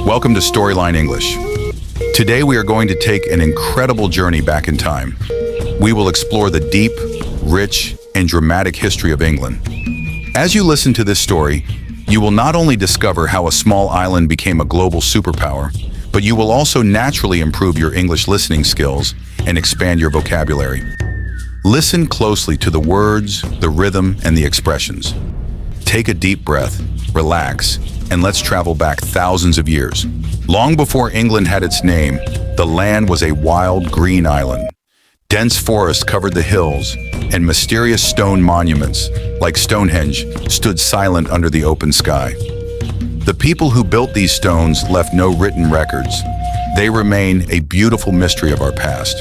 Welcome to Storyline English. Today we are going to take an incredible journey back in time. We will explore the deep, rich, and dramatic history of England. As you listen to this story, you will not only discover how a small island became a global superpower, but you will also naturally improve your English listening skills and expand your vocabulary. Listen closely to the words, the rhythm, and the expressions. Take a deep breath, relax, and let's travel back thousands of years. Long before England had its name, the land was a wild green island. Dense forests covered the hills, and mysterious stone monuments, like Stonehenge, stood silent under the open sky. The people who built these stones left no written records. They remain a beautiful mystery of our past.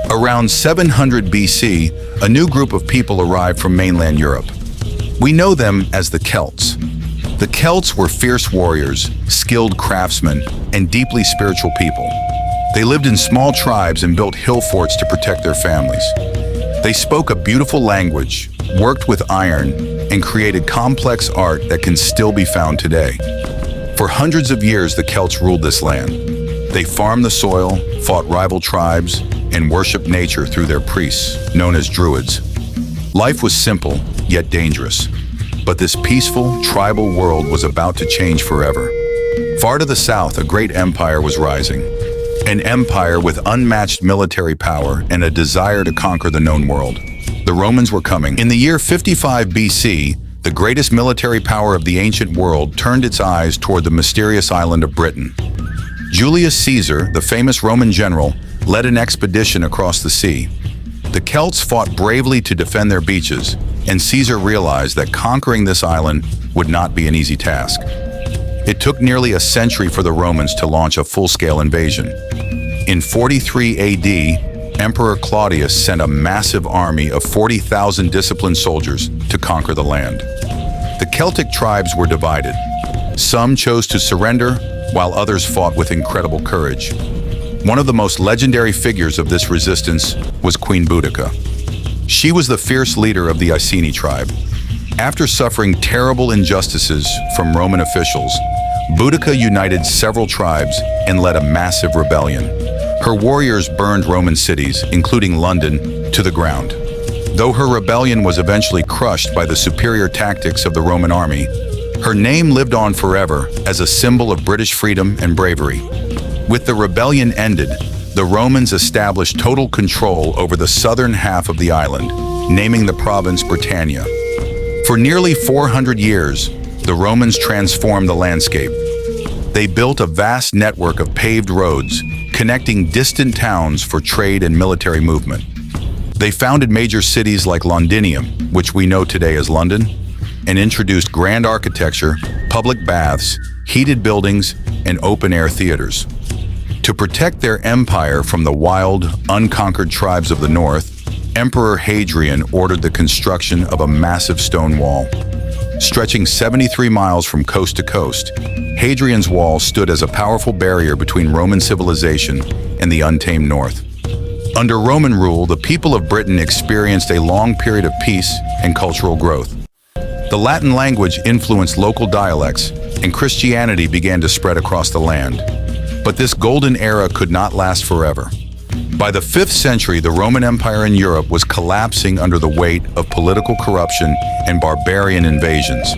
Around 700 BC, a new group of people arrived from mainland Europe. We know them as the Celts. The Celts were fierce warriors, skilled craftsmen, and deeply spiritual people. They lived in small tribes and built hill forts to protect their families. They spoke a beautiful language, worked with iron, and created complex art that can still be found today. For hundreds of years, the Celts ruled this land. They farmed the soil, fought rival tribes, and worshipped nature through their priests, known as Druids. Life was simple, yet dangerous. But this peaceful, tribal world was about to change forever. Far to the south, a great empire was rising. An empire with unmatched military power and a desire to conquer the known world. The Romans were coming. In the year 55 BC, the greatest military power of the ancient world turned its eyes toward the mysterious island of Britain. Julius Caesar, the famous Roman general, led an expedition across the sea. The Celts fought bravely to defend their beaches, and Caesar realized that conquering this island would not be an easy task. It took nearly a century for the Romans to launch a full-scale invasion. In 43 AD, Emperor Claudius sent a massive army of 40,000 disciplined soldiers to conquer the land. The Celtic tribes were divided. Some chose to surrender, while others fought with incredible courage. One of the most legendary figures of this resistance was Queen Boudica. She was the fierce leader of the Iceni tribe. After suffering terrible injustices from Roman officials, Boudica united several tribes and led a massive rebellion. Her warriors burned Roman cities, including London, to the ground. Though her rebellion was eventually crushed by the superior tactics of the Roman army, her name lived on forever as a symbol of British freedom and bravery. With the rebellion ended, the Romans established total control over the southern half of the island, naming the province Britannia. For nearly 400 years, the Romans transformed the landscape. They built a vast network of paved roads, connecting distant towns for trade and military movement. They founded major cities like Londinium, which we know today as London, and introduced grand architecture, public baths, heated buildings, and open-air theaters. To protect their empire from the wild, unconquered tribes of the north, Emperor Hadrian ordered the construction of a massive stone wall. Stretching 73 miles from coast to coast, Hadrian's wall stood as a powerful barrier between Roman civilization and the untamed north. Under Roman rule, the people of Britain experienced a long period of peace and cultural growth. The Latin language influenced local dialects, and Christianity began to spread across the land. But this golden era could not last forever. By the 5th century, the Roman Empire in Europe was collapsing under the weight of political corruption and barbarian invasions.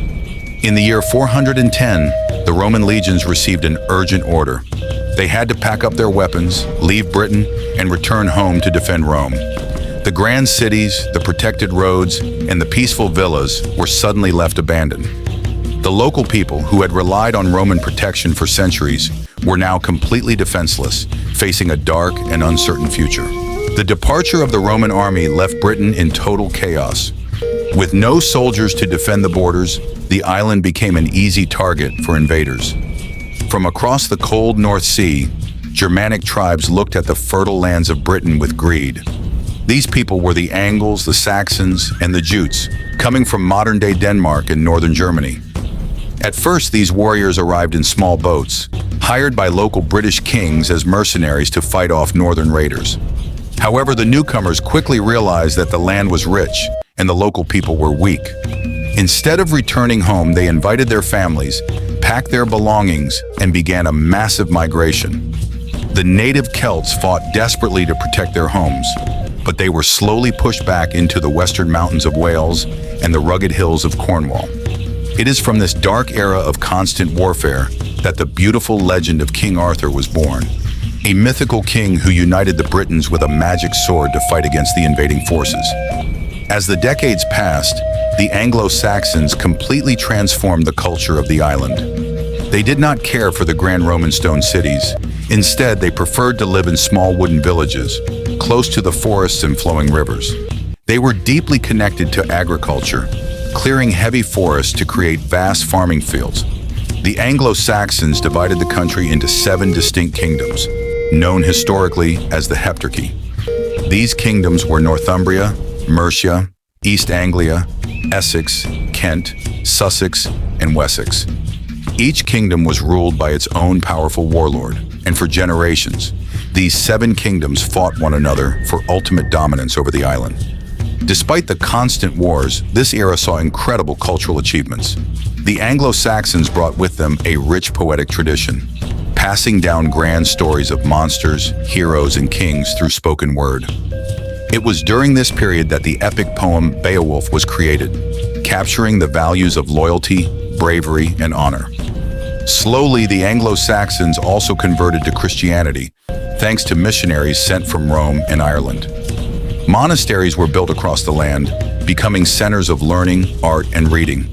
In the year 410, the Roman legions received an urgent order. They had to pack up their weapons, leave Britain, and return home to defend Rome. The grand cities, the protected roads, and the peaceful villas were suddenly left abandoned. The local people, who had relied on Roman protection for centuries, were now completely defenseless, facing a dark and uncertain future. The departure of the Roman army left Britain in total chaos. With no soldiers to defend the borders, the island became an easy target for invaders. From across the cold North Sea, Germanic tribes looked at the fertile lands of Britain with greed. These people were the Angles, the Saxons, and the Jutes, coming from modern-day Denmark and northern Germany. At first, these warriors arrived in small boats, hired by local British kings as mercenaries to fight off northern raiders. However, the newcomers quickly realized that the land was rich and the local people were weak. Instead of returning home, they invited their families, packed their belongings, and began a massive migration. The native Celts fought desperately to protect their homes, but they were slowly pushed back into the western mountains of Wales and the rugged hills of Cornwall. It is from this dark era of constant warfare that the beautiful legend of King Arthur was born, a mythical king who united the Britons with a magic sword to fight against the invading forces. As the decades passed, the Anglo-Saxons completely transformed the culture of the island. They did not care for the grand Roman stone cities. Instead, they preferred to live in small wooden villages, close to the forests and flowing rivers. They were deeply connected to agriculture, clearing heavy forests to create vast farming fields. The Anglo-Saxons divided the country into 7 distinct kingdoms, known historically as the Heptarchy. These kingdoms were Northumbria, Mercia, East Anglia, Essex, Kent, Sussex, and Wessex. Each kingdom was ruled by its own powerful warlord, and for generations, these 7 kingdoms fought one another for ultimate dominance over the island. Despite the constant wars, this era saw incredible cultural achievements. The Anglo-Saxons brought with them a rich poetic tradition, passing down grand stories of monsters, heroes, and kings through spoken word. It was during this period that the epic poem Beowulf was created, capturing the values of loyalty, bravery, and honor. Slowly, the Anglo-Saxons also converted to Christianity, thanks to missionaries sent from Rome and Ireland. Monasteries were built across the land, becoming centers of learning, art, and reading.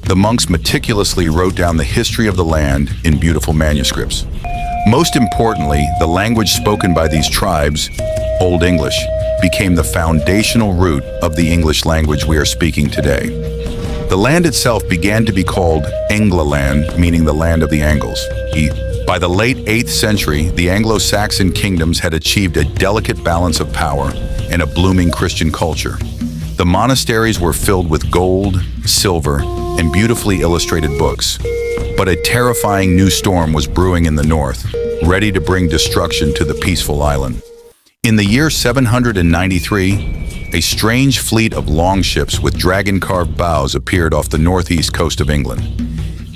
The monks meticulously wrote down the history of the land in beautiful manuscripts. Most importantly, the language spoken by these tribes, Old English, became the foundational root of the English language we are speaking today. The land itself began to be called Engleland, meaning the land of the Angles. By the late 8th century, the Anglo-Saxon kingdoms had achieved a delicate balance of power and a blooming Christian culture. The monasteries were filled with gold, silver, and beautifully illustrated books. But a terrifying new storm was brewing in the north, ready to bring destruction to the peaceful island. In the year 793, a strange fleet of longships with dragon-carved bows appeared off the northeast coast of England.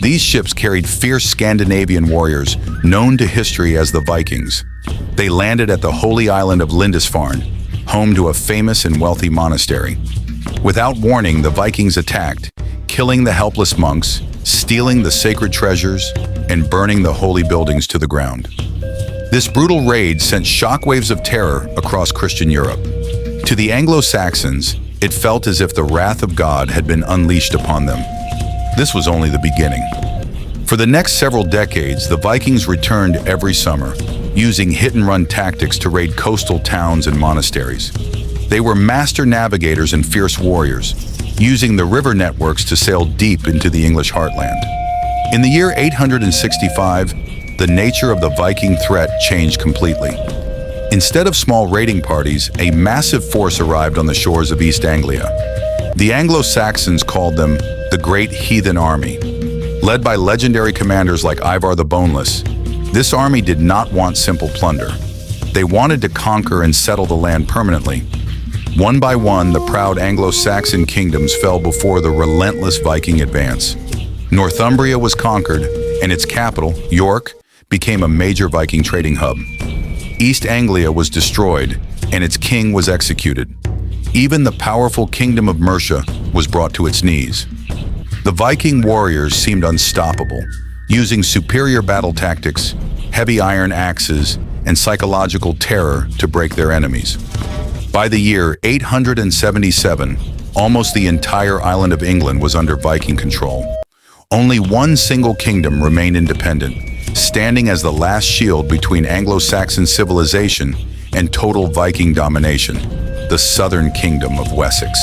These ships carried fierce Scandinavian warriors known to history as the Vikings. They landed at the holy island of Lindisfarne, home to a famous and wealthy monastery. Without warning, the Vikings attacked, killing the helpless monks, stealing the sacred treasures, and burning the holy buildings to the ground. This brutal raid sent shockwaves of terror across Christian Europe. To the Anglo-Saxons, it felt as if the wrath of God had been unleashed upon them. This was only the beginning. For the next several decades, the Vikings returned every summer, using hit-and-run tactics to raid coastal towns and monasteries. They were master navigators and fierce warriors, using the river networks to sail deep into the English heartland. In the year 865, the nature of the Viking threat changed completely. Instead of small raiding parties, a massive force arrived on the shores of East Anglia. The Anglo-Saxons called them the Great Heathen Army. Led by legendary commanders like Ivar the Boneless, this army did not want simple plunder. They wanted to conquer and settle the land permanently. One by one, the proud Anglo-Saxon kingdoms fell before the relentless Viking advance. Northumbria was conquered, and its capital, York, became a major Viking trading hub. East Anglia was destroyed, and its king was executed. Even the powerful kingdom of Mercia was brought to its knees. The Viking warriors seemed unstoppable, using superior battle tactics, heavy iron axes, and psychological terror to break their enemies. By the year 877, almost the entire island of England was under Viking control. Only one single kingdom remained independent, standing as the last shield between Anglo-Saxon civilization and total Viking domination, the southern kingdom of Wessex.